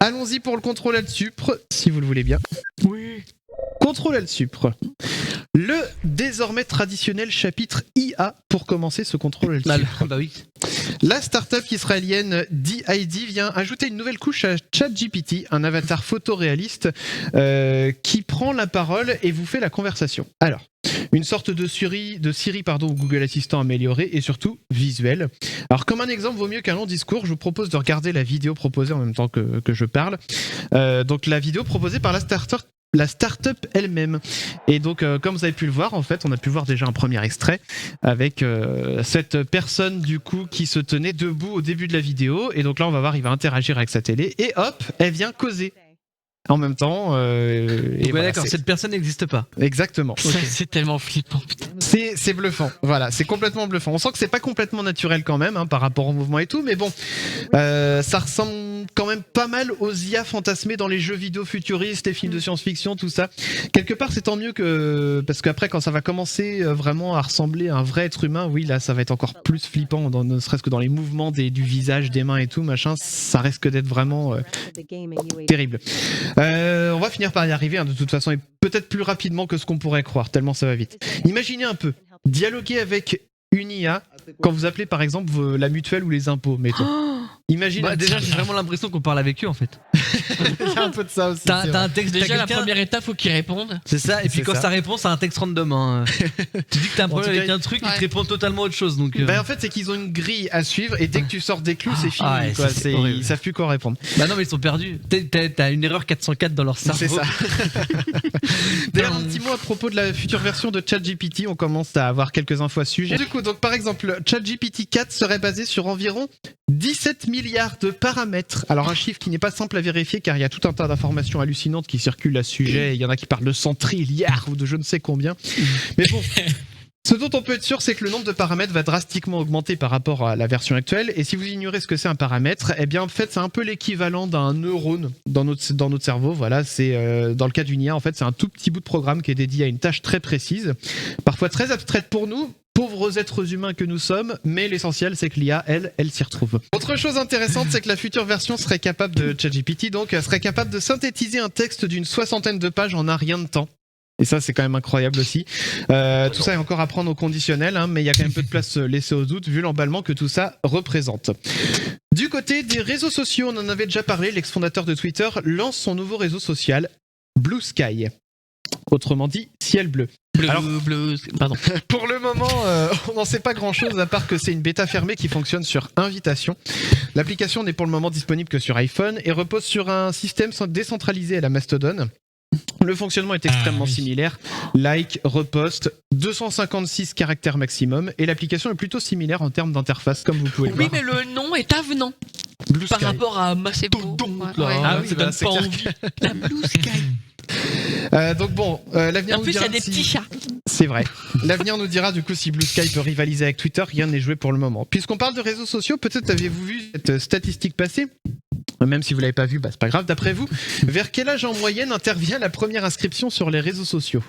Allons-y pour le contrôle Alt-Supre, si vous le voulez bien. Oui. Contrôle Alt-Supre. Le désormais traditionnel chapitre IA pour commencer ce contrôle Alt-Supre. Bah oui. La startup israélienne DID vient ajouter une nouvelle couche à ChatGPT, un avatar photoréaliste qui prend la parole et vous fait la conversation. Alors, une sorte de Siri ou Google Assistant amélioré et surtout visuel. Alors, comme un exemple vaut mieux qu'un long discours, je vous propose de regarder la vidéo proposée en même temps que je parle. Donc, la vidéo proposée par la startup elle-même. Et donc, comme vous avez pu le voir, en fait, on a pu voir déjà un premier extrait avec cette personne du coup qui se tenait debout au début de la vidéo. Et donc là, on va voir, il va interagir avec sa télé et hop, elle vient causer. En même temps, et voilà, d'accord, cette personne n'existe pas. Exactement. C'est tellement flippant. Putain. C'est bluffant. Voilà, c'est complètement bluffant. On sent que c'est pas complètement naturel quand même, hein, par rapport au mouvement et tout, mais bon, ça ressemble quand même pas mal aux IA fantasmés dans les jeux vidéo futuristes, les films de science-fiction, tout ça. Quelque part, c'est tant mieux que parce qu'après, quand ça va commencer vraiment à ressembler à un vrai être humain, oui, là, ça va être encore plus flippant, ne serait-ce que dans les mouvements du visage, des mains et tout, machin. Ça risque d'être vraiment terrible. On va finir par y arriver, hein, de toute façon, et peut-être plus rapidement que ce qu'on pourrait croire, tellement ça va vite. Imaginez un peu, dialoguer avec une IA quand vous appelez par exemple la mutuelle ou les impôts, mettons. Imagine. Déjà, j'ai vraiment l'impression qu'on parle avec eux en fait. Il y a un peu de ça aussi. T'as un texte, Déjà, la première étape, faut qu'ils répondent. C'est ça, et puis C'est quand ça. ça répond, c'est un texte random. Hein. Tu dis que t'as un problème En tout avec cas, un truc, ouais. il te répond totalement autre chose. Donc, Ben, en fait, c'est qu'ils ont une grille à suivre et dès que tu sors des clous, c'est fini. ouais, quoi. c'est horrible. Ils savent plus quoi répondre. Bah non, mais ils sont perdus. T'as une erreur 404 dans leur cerveau. C'est ça. D'ailleurs, un petit mot à propos de la future version de ChatGPT. On commence à avoir quelques infos à ce sujet. Du coup, donc par exemple, ChatGPT 4 serait basé sur environ 17 milliards de paramètres. Alors un chiffre qui n'est pas simple à vérifier car il y a tout un tas d'informations hallucinantes qui circulent à ce sujet. Il y en a qui parlent de 100 trilliards ou de je ne sais combien. Mais bon. Ce dont on peut être sûr, c'est que le nombre de paramètres va drastiquement augmenter par rapport à la version actuelle. Et si vous ignorez ce que c'est un paramètre, eh bien en fait c'est un peu l'équivalent d'un neurone dans notre cerveau. Voilà, c'est dans le cas d'une IA, en fait c'est un tout petit bout de programme qui est dédié à une tâche très précise, parfois très abstraite pour nous. Pauvres êtres humains que nous sommes, mais l'essentiel c'est que l'IA, elle s'y retrouve. Autre chose intéressante, c'est que la future version serait capable de ChatGPT, donc serait capable de synthétiser un texte d'une 60aine de pages en un rien de temps. Et ça, c'est quand même incroyable aussi. Tout ça est encore à prendre au conditionnel, hein, mais il y a quand même peu de place laissée aux doutes vu l'emballement que tout ça représente. Du côté des réseaux sociaux, on en avait déjà parlé, l'ex-fondateur de Twitter lance son nouveau réseau social, Blue Sky. Autrement dit, ciel bleu. Alors, Pardon. pour le moment, on n'en sait pas grand-chose à part que c'est une bêta fermée qui fonctionne sur invitation. L'application n'est pour le moment disponible que sur iPhone et repose sur un système décentralisé à la Mastodon. Le fonctionnement est extrêmement similaire. Like, repost, 256 caractères maximum et l'application est plutôt similaire en termes d'interface comme vous pouvez le Oui, voir. mais le nom est avenant Blue par Sky. rapport à C'est beau. Mastodon. Ouais. Ah oui, ça bah, donne c'est pas clair envie. La Blue Sky. Donc bon, l'avenir En nous plus, il y dira a des si- petits chats. C'est vrai. L'avenir nous dira du coup si Blue Sky peut rivaliser avec Twitter. Rien n'est joué pour le moment. Puisqu'on parle de réseaux sociaux, peut-être avez-vous vu cette statistique passer ? Même si vous l'avez pas vu, bah c'est pas grave. D'après vous, vers quel âge en moyenne intervient la première inscription sur les réseaux sociaux ?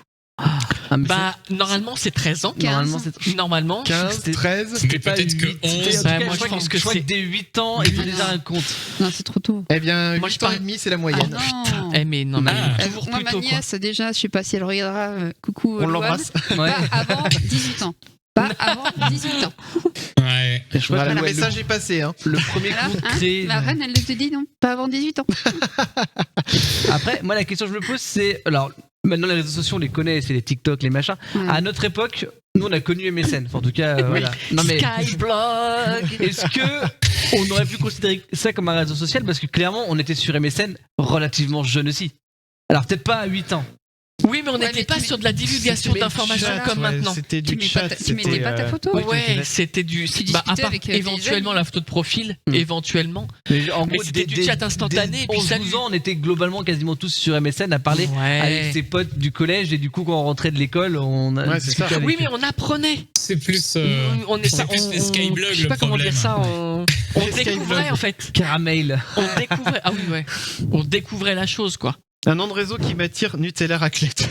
Bah, normalement, c'est 13 ans. Normalement, c'est Normalement. 15, 13 C'était peut-être que 11. Ouais, moi, je pense que je crois c'est- que dès 8 ans, il faut déjà un compte. Non, c'est trop tôt. Eh bien, Moi, 8 je ans parle- et demi, c'est la moyenne. Non. Eh, mais non, mais Ah. toujours Moi, plus ma tôt, quoi. nièce, déjà, je sais pas si elle regardera. Coucou, On Louane. l'embrasse. Ouais. Pas avant 18 ans. Pas avant 18 ans. Ouais. Je crois Voilà, que le ouais, message est passé. Hein. le premier Voilà, compte hein, créé. la reine, elle te dit non. Pas avant 18 ans. Après, moi, la question que je me pose, c'est. Alors, maintenant, les réseaux sociaux, on les connaît, c'est les TikTok, les machins. Ouais. À notre époque, nous, on a connu MSN. Enfin, en tout cas, voilà. Non, mais. Skyblog. Est-ce que on aurait pu considérer ça comme un réseau social parce que clairement on était sur MSN relativement jeune aussi. Alors peut-être pas à 8 ans. Oui, mais on Ouais, n'était mais pas tu sur de la divulgation C'était d'informations chat, comme ouais, maintenant. C'était Tu du mets chat. pas ta- tu mettais c'était, pas ta photo. Ouais, c'était du. Tu Bah, à discutais part avec, des éventuellement amis. la photo de profil, Hmm. éventuellement. Mais en Mais gros, c'était dès- du chat dès- instantané, dès et puis 11-12 salut. ans, on était globalement quasiment tous sur MSN à parler Ouais. avec ses potes du collège et du coup quand on rentrait de l'école, on a Ouais, c'est discuté ça. avec Oui, mais eux. on apprenait. C'est plus. On est c'est plus les skyblogs, je sais pas le comment dire problème. ça. On Les découvrait skyblogs. en fait. Caramel. On découvrait. Ah oui, ouais. On découvrait la chose, quoi. Un nom de réseau qui m'attire, Nutella Raclette.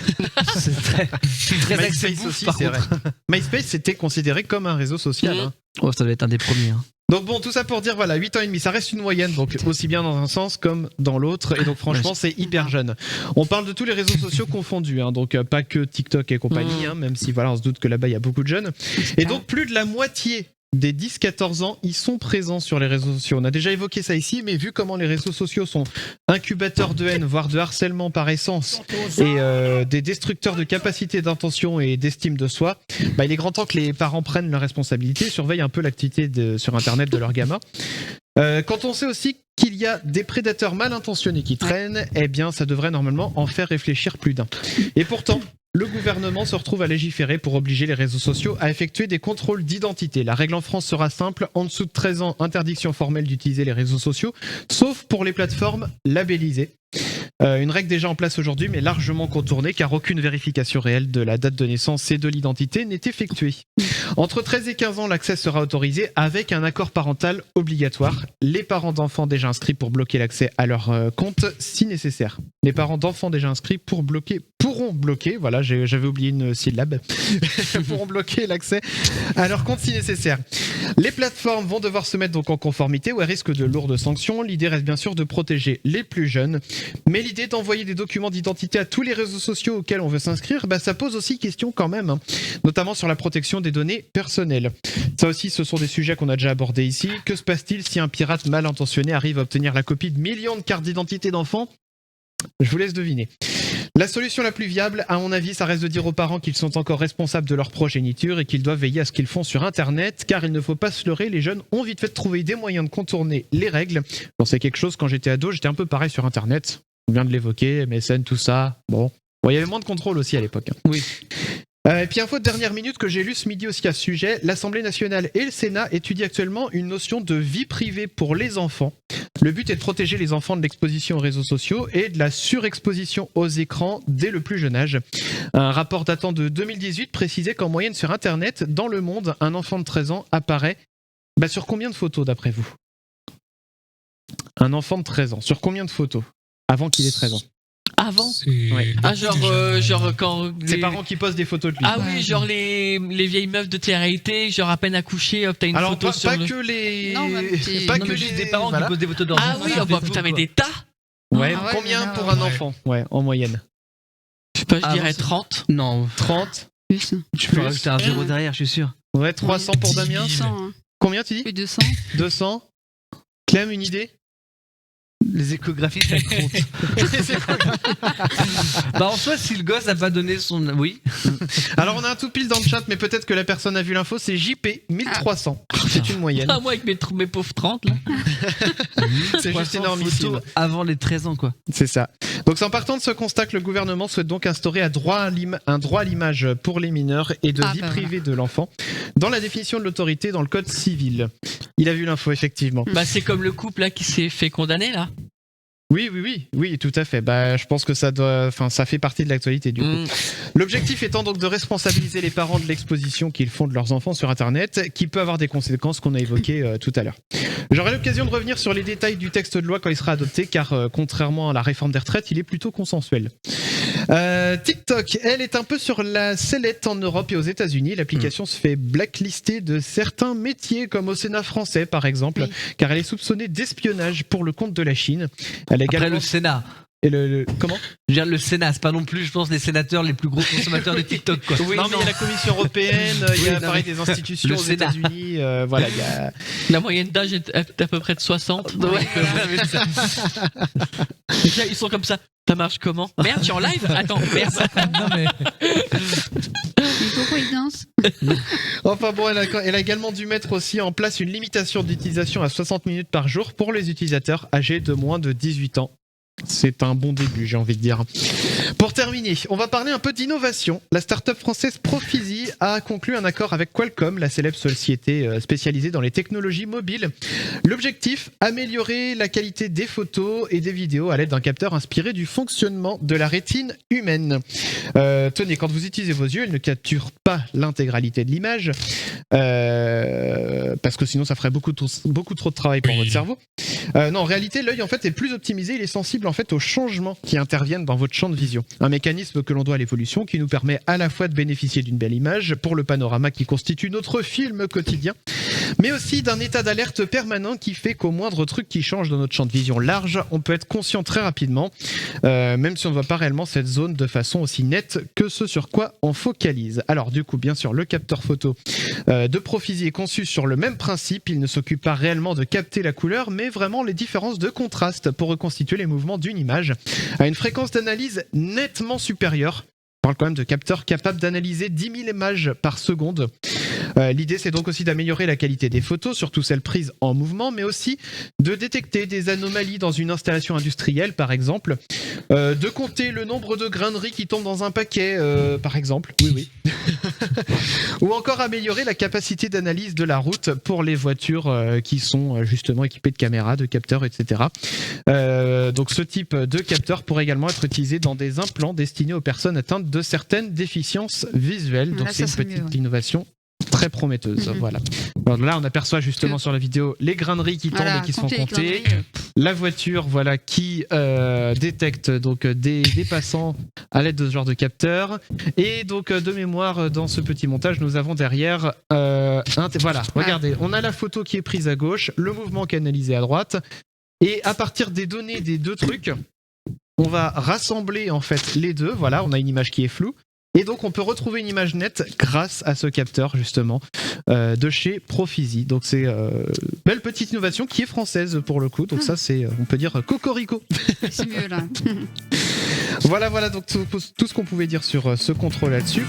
C'est très axé MySpace bouffe, aussi, par c'est contre. vrai. MySpace, c'était considéré comme un réseau social. Mhm. Hein. Oh, ça doit être un des premiers. Hein. Donc bon, tout ça pour dire, voilà, 8 ans et demi, ça reste une moyenne, donc aussi bien dans un sens comme dans l'autre, et donc franchement, c'est hyper jeune. On parle de tous les réseaux sociaux confondus, hein, donc pas que TikTok et compagnie, hein, même si voilà, on se doute que là-bas, il y a beaucoup de jeunes. Et donc plus de la moitié des 10-14 ans, ils sont présents sur les réseaux sociaux. On a déjà évoqué ça ici, mais vu comment les réseaux sociaux sont incubateurs de haine, voire de harcèlement par essence, et des destructeurs de capacité d'intention et d'estime de soi, bah, il est grand temps que les parents prennent leurs responsabilités, surveillent un peu l'activité sur Internet de leurs gamins. Quand on sait aussi qu'il y a des prédateurs mal intentionnés qui traînent, eh bien, ça devrait normalement en faire réfléchir plus d'un. Et pourtant, le gouvernement se retrouve à légiférer pour obliger les réseaux sociaux à effectuer des contrôles d'identité. La règle en France sera simple, en dessous de 13 ans, interdiction formelle d'utiliser les réseaux sociaux, sauf pour les plateformes labellisées. Une règle déjà en place aujourd'hui, mais largement contournée, car aucune vérification réelle de la date de naissance et de l'identité n'est effectuée. Entre 13 et 15 ans, l'accès sera autorisé avec un accord parental obligatoire. Les parents d'enfants déjà inscrits pour bloquer l'accès à leur compte si nécessaire. Les parents d'enfants déjà inscrits pourront bloquer, voilà, j'avais oublié une syllabe, pourront bloquer l'accès à leur compte si nécessaire. Les plateformes vont devoir se mettre donc en conformité ou à risque de lourdes sanctions. L'idée reste bien sûr de protéger les plus jeunes, mais l'idée d'envoyer des documents d'identité à tous les réseaux sociaux auxquels on veut s'inscrire, bah, ça pose aussi question quand même, hein, notamment sur la protection des données personnelles. Ça aussi, ce sont des sujets qu'on a déjà abordés ici. Que se passe-t-il si un pirate mal intentionné arrive à obtenir la copie de millions de cartes d'identité d'enfants ? Je vous laisse deviner. La solution la plus viable, à mon avis, ça reste de dire aux parents qu'ils sont encore responsables de leur progéniture et qu'ils doivent veiller à ce qu'ils font sur Internet, car il ne faut pas se leurrer, les jeunes ont vite fait de trouver des moyens de contourner les règles. Bon, c'est quelque chose, quand j'étais ado, j'étais un peu pareil sur Internet. On vient de l'évoquer, MSN, tout ça. Bon, il y avait moins de contrôle aussi à l'époque. Oui. Et puis info de dernière minute que j'ai lu ce midi aussi à ce sujet, l'Assemblée nationale et le Sénat étudient actuellement une notion de vie privée pour les enfants. Le but est de protéger les enfants de l'exposition aux réseaux sociaux et de la surexposition aux écrans dès le plus jeune âge. Un rapport datant de 2018 précisait qu'en moyenne sur Internet, dans le monde, un enfant de 13 ans apparaît sur combien de photos d'après vous ? Un enfant de 13 ans, sur combien de photos avant qu'il ait 13 ans ? Avant Ouais. Ah, genre quand. Ses les- parents qui postent des photos de lui. Ah oui, genre les vieilles meufs de télé-réalité, genre à peine accouchées, hop, t'as une Alors photo pas, sur pas le... que les... Non, même si- pas Non, que mais les... juste des parents voilà. qui posent des photos d'enfants. Ah oui, sur oh, bah, Facebook, putain, mais quoi. des tas. Ouais, Ah ouais, combien mais pour là, un ouais. enfant ? Ouais, en moyenne. Je sais pas, je Ah, dirais bon, c'est- 30. Non, 30. Plus. tu peux rajouter un zéro derrière, je suis sûr. Ouais, 300 pour Damien. 200, hein. Combien tu dis ? Plus de 100. 200. Clem, une idée ? Les échographies, ça compte. Bah en soi, si le gosse a pas donné son... Oui. Alors on a un tout pile dans le chat, mais peut-être que la personne a vu l'info, c'est JP, 1300. C'est une moyenne. Ah, moi avec mes pauvres 30 là. C'est juste 300 énormissime. photos avant les 13 ans, quoi. C'est ça. Donc c'est en partant de ce constat que le gouvernement souhaite donc instaurer un droit à l'image pour les mineurs et de Ah, vie bah privée de l'enfant dans la définition de l'autorité dans le code civil. Il a vu l'info, effectivement. Bah c'est comme le couple là qui s'est fait condamner là. Oui, tout à fait. Bah, je pense que ça fait partie de l'actualité du coup. L'objectif étant donc de responsabiliser les parents de l'exposition qu'ils font de leurs enfants sur Internet, qui peut avoir des conséquences qu'on a évoquées tout à l'heure. J'aurai l'occasion de revenir sur les détails du texte de loi quand il sera adopté, car contrairement à la réforme des retraites, il est plutôt consensuel. TikTok, elle est un peu sur la sellette en Europe et aux États-Unis. L'application se fait blacklister de certains métiers, comme au Sénat français par exemple, Oui. car elle est soupçonnée d'espionnage pour le compte de la Chine. Elle est Après également... le Sénat. Et comment Je veux dire, le Sénat, c'est pas non plus, je pense, les sénateurs les plus gros consommateurs de TikTok, quoi. Non, mais il y a la Commission européenne, il y a Oui, non, pareil mais des institutions le aux Sénat. États-Unis, voilà, il y a... La moyenne d'âge est à peu près de 60. Ouais. Donc, déjà, ils sont comme ça. Ça marche comment ? Merde, tu es en live ? Attends, merde. Non, mais... Mais pourquoi il danse ? Enfin bon, elle a également dû mettre aussi en place une limitation d'utilisation à 60 minutes par jour pour les utilisateurs âgés de moins de 18 ans. C'est un bon début, j'ai envie de dire. Pour terminer, on va parler un peu d'innovation. La start-up française Profeasy a conclu un accord avec Qualcomm, la célèbre société spécialisée dans les technologies mobiles. L'objectif, améliorer la qualité des photos et des vidéos à l'aide d'un capteur inspiré du fonctionnement de la rétine humaine. Tenez, quand vous utilisez vos yeux, ils ne capturent pas l'intégralité de l'image, parce que sinon ça ferait beaucoup trop de travail pour Oui. votre cerveau. Non, en réalité, l'œil en fait est plus optimisé, il est sensible en fait aux changements qui interviennent dans votre champ de vision. Un mécanisme que l'on doit à l'évolution qui nous permet à la fois de bénéficier d'une belle image pour le panorama qui constitue notre film quotidien, mais aussi d'un état d'alerte permanent qui fait qu'au moindre truc qui change dans notre champ de vision large, on peut être conscient très rapidement, même si on ne voit pas réellement cette zone de façon aussi nette que ce sur quoi on focalise. Alors du coup, bien sûr, le capteur photo de Profisi est conçu sur le même principe, il ne s'occupe pas réellement de capter la couleur, mais vraiment les différences de contraste pour reconstituer les mouvements d'une image à une fréquence d'analyse nettement supérieure. On parle quand même de capteurs capables d'analyser 10 000 images par seconde. L'idée, c'est donc aussi d'améliorer la qualité des photos, surtout celles prises en mouvement, mais aussi de détecter des anomalies dans une installation industrielle, par exemple, de compter le nombre de grains de riz qui tombent dans un paquet, par exemple, oui, ou encore améliorer la capacité d'analyse de la route pour les voitures qui sont justement équipées de caméras, de capteurs, etc. Donc ce type de capteur pourrait également être utilisé dans des implants destinés aux personnes atteintes de certaines déficiences visuelles. Donc Là, c'est ça une serait petite mieux, innovation très prometteuse. Voilà. Alors là, on aperçoit justement sur la vidéo les grains de riz qui tombent et qui sont comptés. La voiture, voilà, qui détecte donc des passants à l'aide de ce genre de capteur. Et donc de mémoire, dans ce petit montage, nous avons derrière voilà, regardez, on a la photo qui est prise à gauche, le mouvement qui est analysé à droite, et à partir des données des deux trucs, on va rassembler en fait les deux. Voilà, on a une image qui est floue. Et donc on peut retrouver une image nette grâce à ce capteur justement de chez Profisi. Donc c'est belle petite innovation qui est française pour le coup. Donc ça c'est, on peut dire, cocorico. C'est mieux là. Voilà, donc tout ce qu'on pouvait dire sur ce contrôle là-dessus.